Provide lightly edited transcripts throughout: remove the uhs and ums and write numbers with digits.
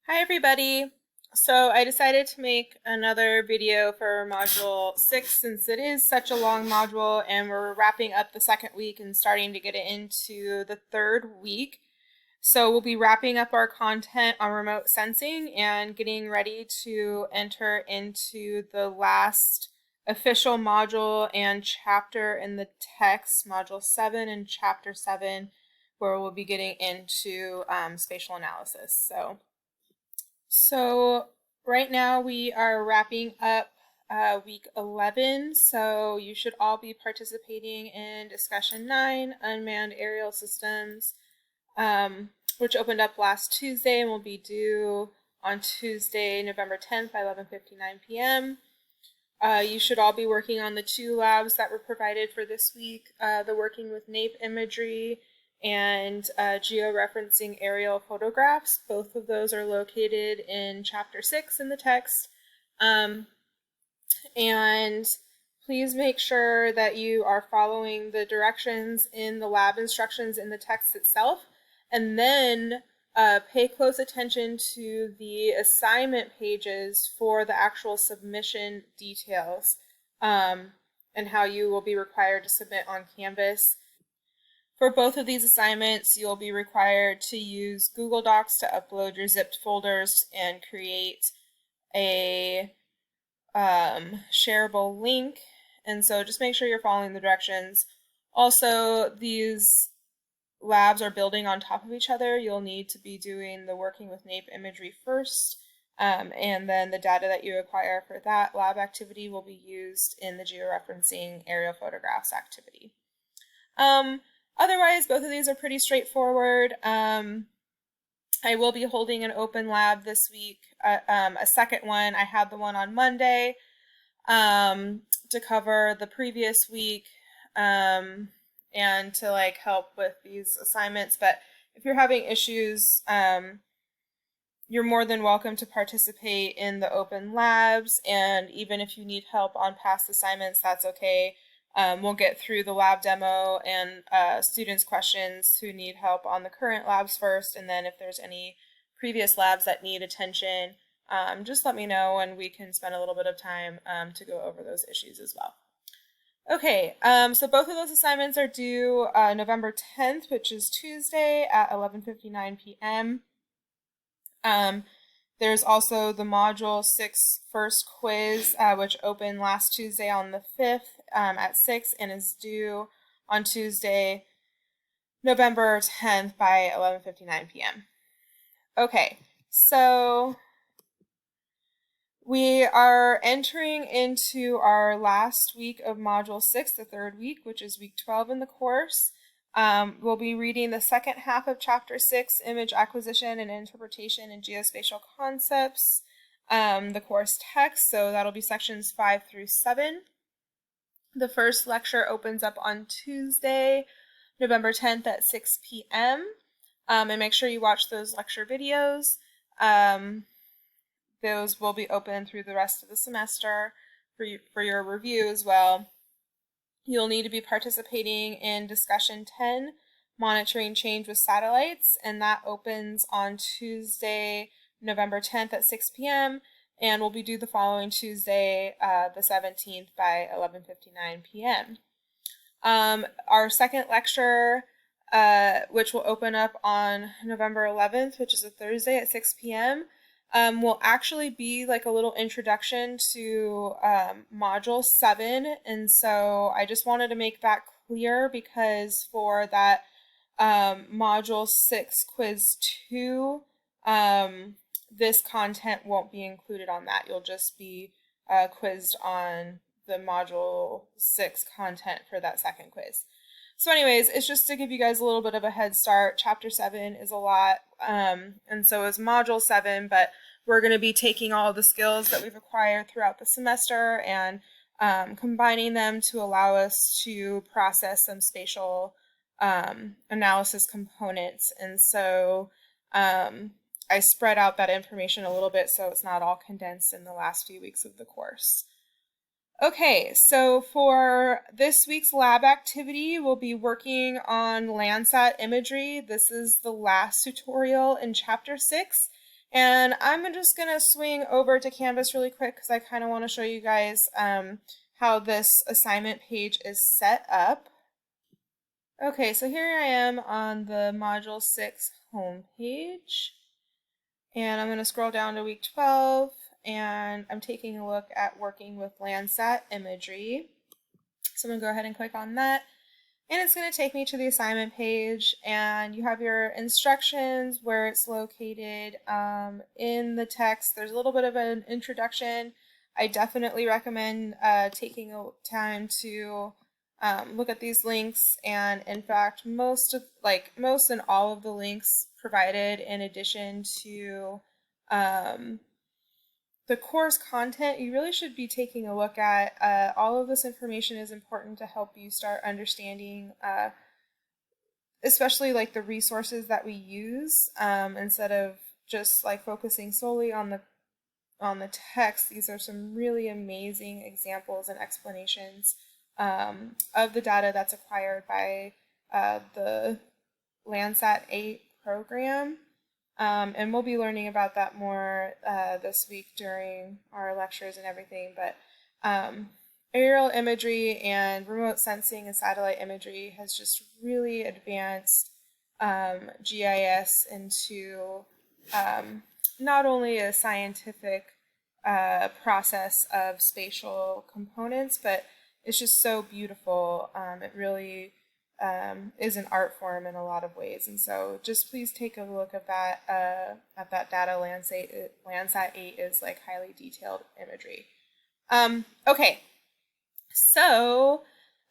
Hi everybody! So I decided to make another video for Module 6 since it is such a long module and we're wrapping up the second week and starting to get it into the third week. So we'll be wrapping up our content on remote sensing and getting ready to enter into the last official module and chapter in the text, Module 7 and Chapter 7, where we'll be getting into spatial analysis. So right now we are wrapping up week 11, so you should all be participating in discussion 9, unmanned aerial systems, which opened up last Tuesday and will be due on Tuesday, November 10th by 11:59 p.m. You should all be working on the 2 labs that were provided for this week, the working with NAPE imagery and georeferencing aerial photographs. Both of those are located in Chapter 6 in the text. And please make sure that you are following the directions in the lab instructions in the text itself, and then pay close attention to the assignment pages for the actual submission details and how you will be required to submit on Canvas. For both of these assignments, you'll be required to use Google Docs to upload your zipped folders and create a shareable link. And so just make sure you're following the directions. Also, these labs are building on top of each other. You'll need to be doing the working with NAPE imagery first, and then the data that you acquire for that lab activity will be used in the georeferencing aerial photographs activity. Otherwise, both of these are pretty straightforward. I will be holding an open lab this week, a second one. I had the one on Monday to cover the previous week and to help with these assignments. But if you're having issues, you're more than welcome to participate in the open labs. And even if you need help on past assignments, that's okay. We'll get through the lab demo and students' questions who need help on the current labs first, and then if there's any previous labs that need attention, just let me know and we can spend a little bit of time to go over those issues as well. Okay, so both of those assignments are due November 10th, which is Tuesday at 11:59 p.m. There's also the Module 6 first quiz, which opened last Tuesday on the 5th at 6 and is due on Tuesday, November 10th by 11:59 p.m. Okay, so we are entering into our last week of Module 6, the third week, which is week 12 in the course. We'll be reading the second half of Chapter 6, Image Acquisition and Interpretation in Geospatial Concepts, the course text, so that'll be sections 5 through 7. The first lecture opens up on Tuesday, November 10th at 6 p.m. And make sure you watch those lecture videos. Those will be open through the rest of the semester for your review as well. You'll need to be participating in discussion 10, monitoring change with satellites, and that opens on Tuesday, November 10th at 6 p.m. and will be due the following Tuesday, the 17th by 11:59 p.m. Our second lecture, which will open up on November 11th, which is a Thursday at 6 p.m., will actually be like a little introduction to Module 7, and so I just wanted to make that clear because for that Module 6 Quiz 2, this content won't be included on that. You'll just be quizzed on the Module 6 content for that second quiz. So anyways, it's just to give you guys a little bit of a head start. Chapter 7 is a lot, and so is Module 7, but we're going to be taking all the skills that we've acquired throughout the semester and combining them to allow us to process some spatial analysis components. And so I spread out that information a little bit so it's not all condensed in the last few weeks of the course. Okay, so for this week's lab activity, we'll be working on Landsat imagery. This is the last tutorial in Chapter 6, And I'm just going to swing over to Canvas really quick because I kind of want to show you guys how this assignment page is set up. Okay, so here I am on the Module 6 homepage. And I'm going to scroll down to week 12, and I'm taking a look at working with Landsat imagery. So I'm going to go ahead and click on that. And it's going to take me to the assignment page, and you have your instructions where it's located in the text. There's a little bit of an introduction. I definitely recommend taking a time to look at these links, and in fact, most and all of the links provided, in addition to the course content, you really should be taking a look at. All of this information is important to help you start understanding, especially like the resources that we use, instead of just like focusing solely on the text. These are some really amazing examples and explanations of the data that's acquired by the Landsat 8 program. And we'll be learning about that more this week during our lectures and everything. But aerial imagery and remote sensing and satellite imagery has just really advanced GIS into not only a scientific process of spatial components, but it's just so beautiful. It really is an art form in a lot of ways, and so just please take a look at that data. Landsat 8 is like highly detailed imagery. Okay, so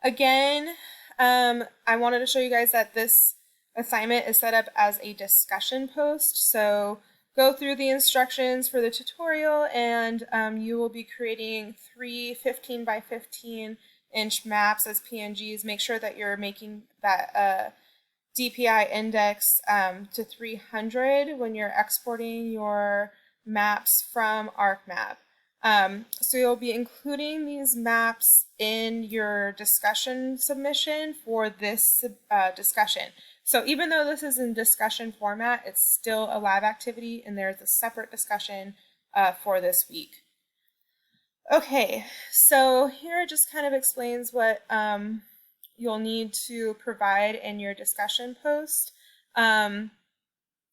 again, I wanted to show you guys that this assignment is set up as a discussion post. So go through the instructions for the tutorial, and you will be creating 3 15 by 15 inch maps as PNGs. Make sure that you're making that DPI index to 300 when you're exporting your maps from ArcMap. So you'll be including these maps in your discussion submission for this discussion. So even though this is in discussion format, it's still a lab activity, and there's a separate discussion for this week. Okay, so here it just kind of explains what you'll need to provide in your discussion post.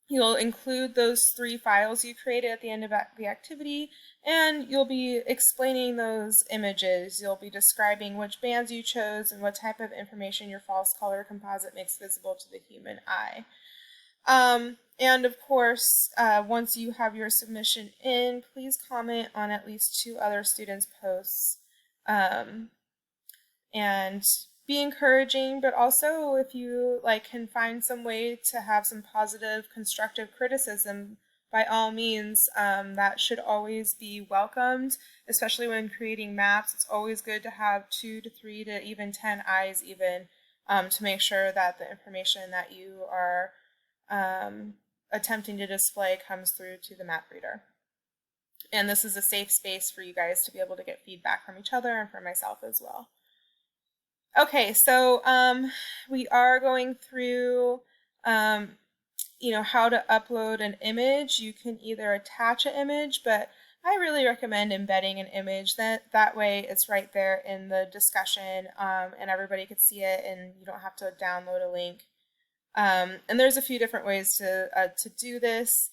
You'll include those 3 files you created at the end of the activity, and you'll be explaining those images. You'll be describing which bands you chose and what type of information your false color composite makes visible to the human eye. And of course, once you have your submission in, please comment on at least 2 other students' posts. And be encouraging, but also if you can find some way to have some positive, constructive criticism, by all means, that should always be welcomed, especially when creating maps. It's always good to have 2 to 3 to even 10 eyes even, to make sure that the information that you are attempting to display comes through to the map reader. And this is a safe space for you guys to be able to get feedback from each other and from myself as well. Okay, so we are going through how to upload an image. You can either attach an image, but I really recommend embedding an image. That way it's right there in the discussion, and everybody could see it, and you don't have to download a link. And there's a few different ways to do this,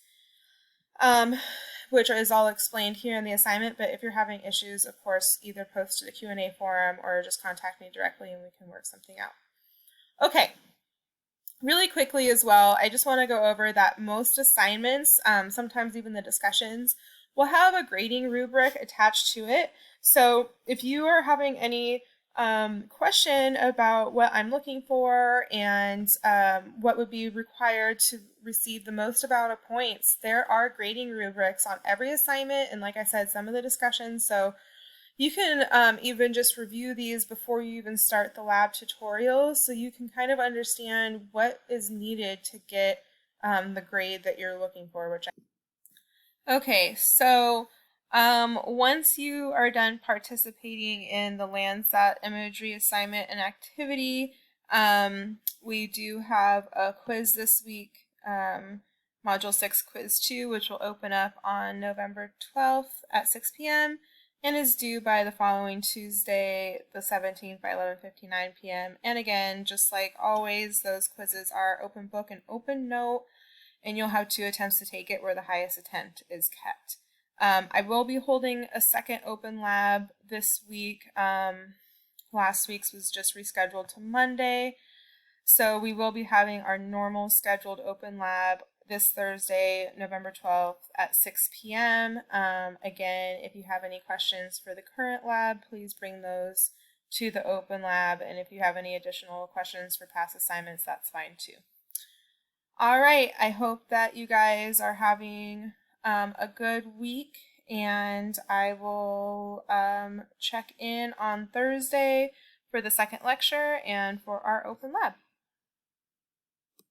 which is all explained here in the assignment. But if you're having issues, of course, either post to the Q&A forum or just contact me directly and we can work something out. Okay, really quickly as well, I just want to go over that most assignments, sometimes even the discussions, will have a grading rubric attached to it. So if you are having any question about what I'm looking for and what would be required to receive the most amount of points, there are grading rubrics on every assignment, and like I said, some of the discussions. So you can even just review these before you even start the lab tutorials, so you can kind of understand what is needed to get the grade that you're looking for. Okay, so once you are done participating in the Landsat imagery assignment and activity, we do have a quiz this week Module 6 Quiz 2, which will open up on November 12th at 6 p.m. and is due by the following Tuesday, the 17th by 11:59 p.m. And again, just like always, those quizzes are open book and open note, and you'll have 2 attempts to take it where the highest attempt is kept. I will be holding a second open lab this week. Last week's was just rescheduled to Monday. So we will be having our normal scheduled open lab this Thursday, November 12th at 6 p.m. Again, if you have any questions for the current lab, please bring those to the open lab. And if you have any additional questions for past assignments, that's fine too. All right, I hope that you guys are having a good week, and I will check in on Thursday for the second lecture and for our open lab.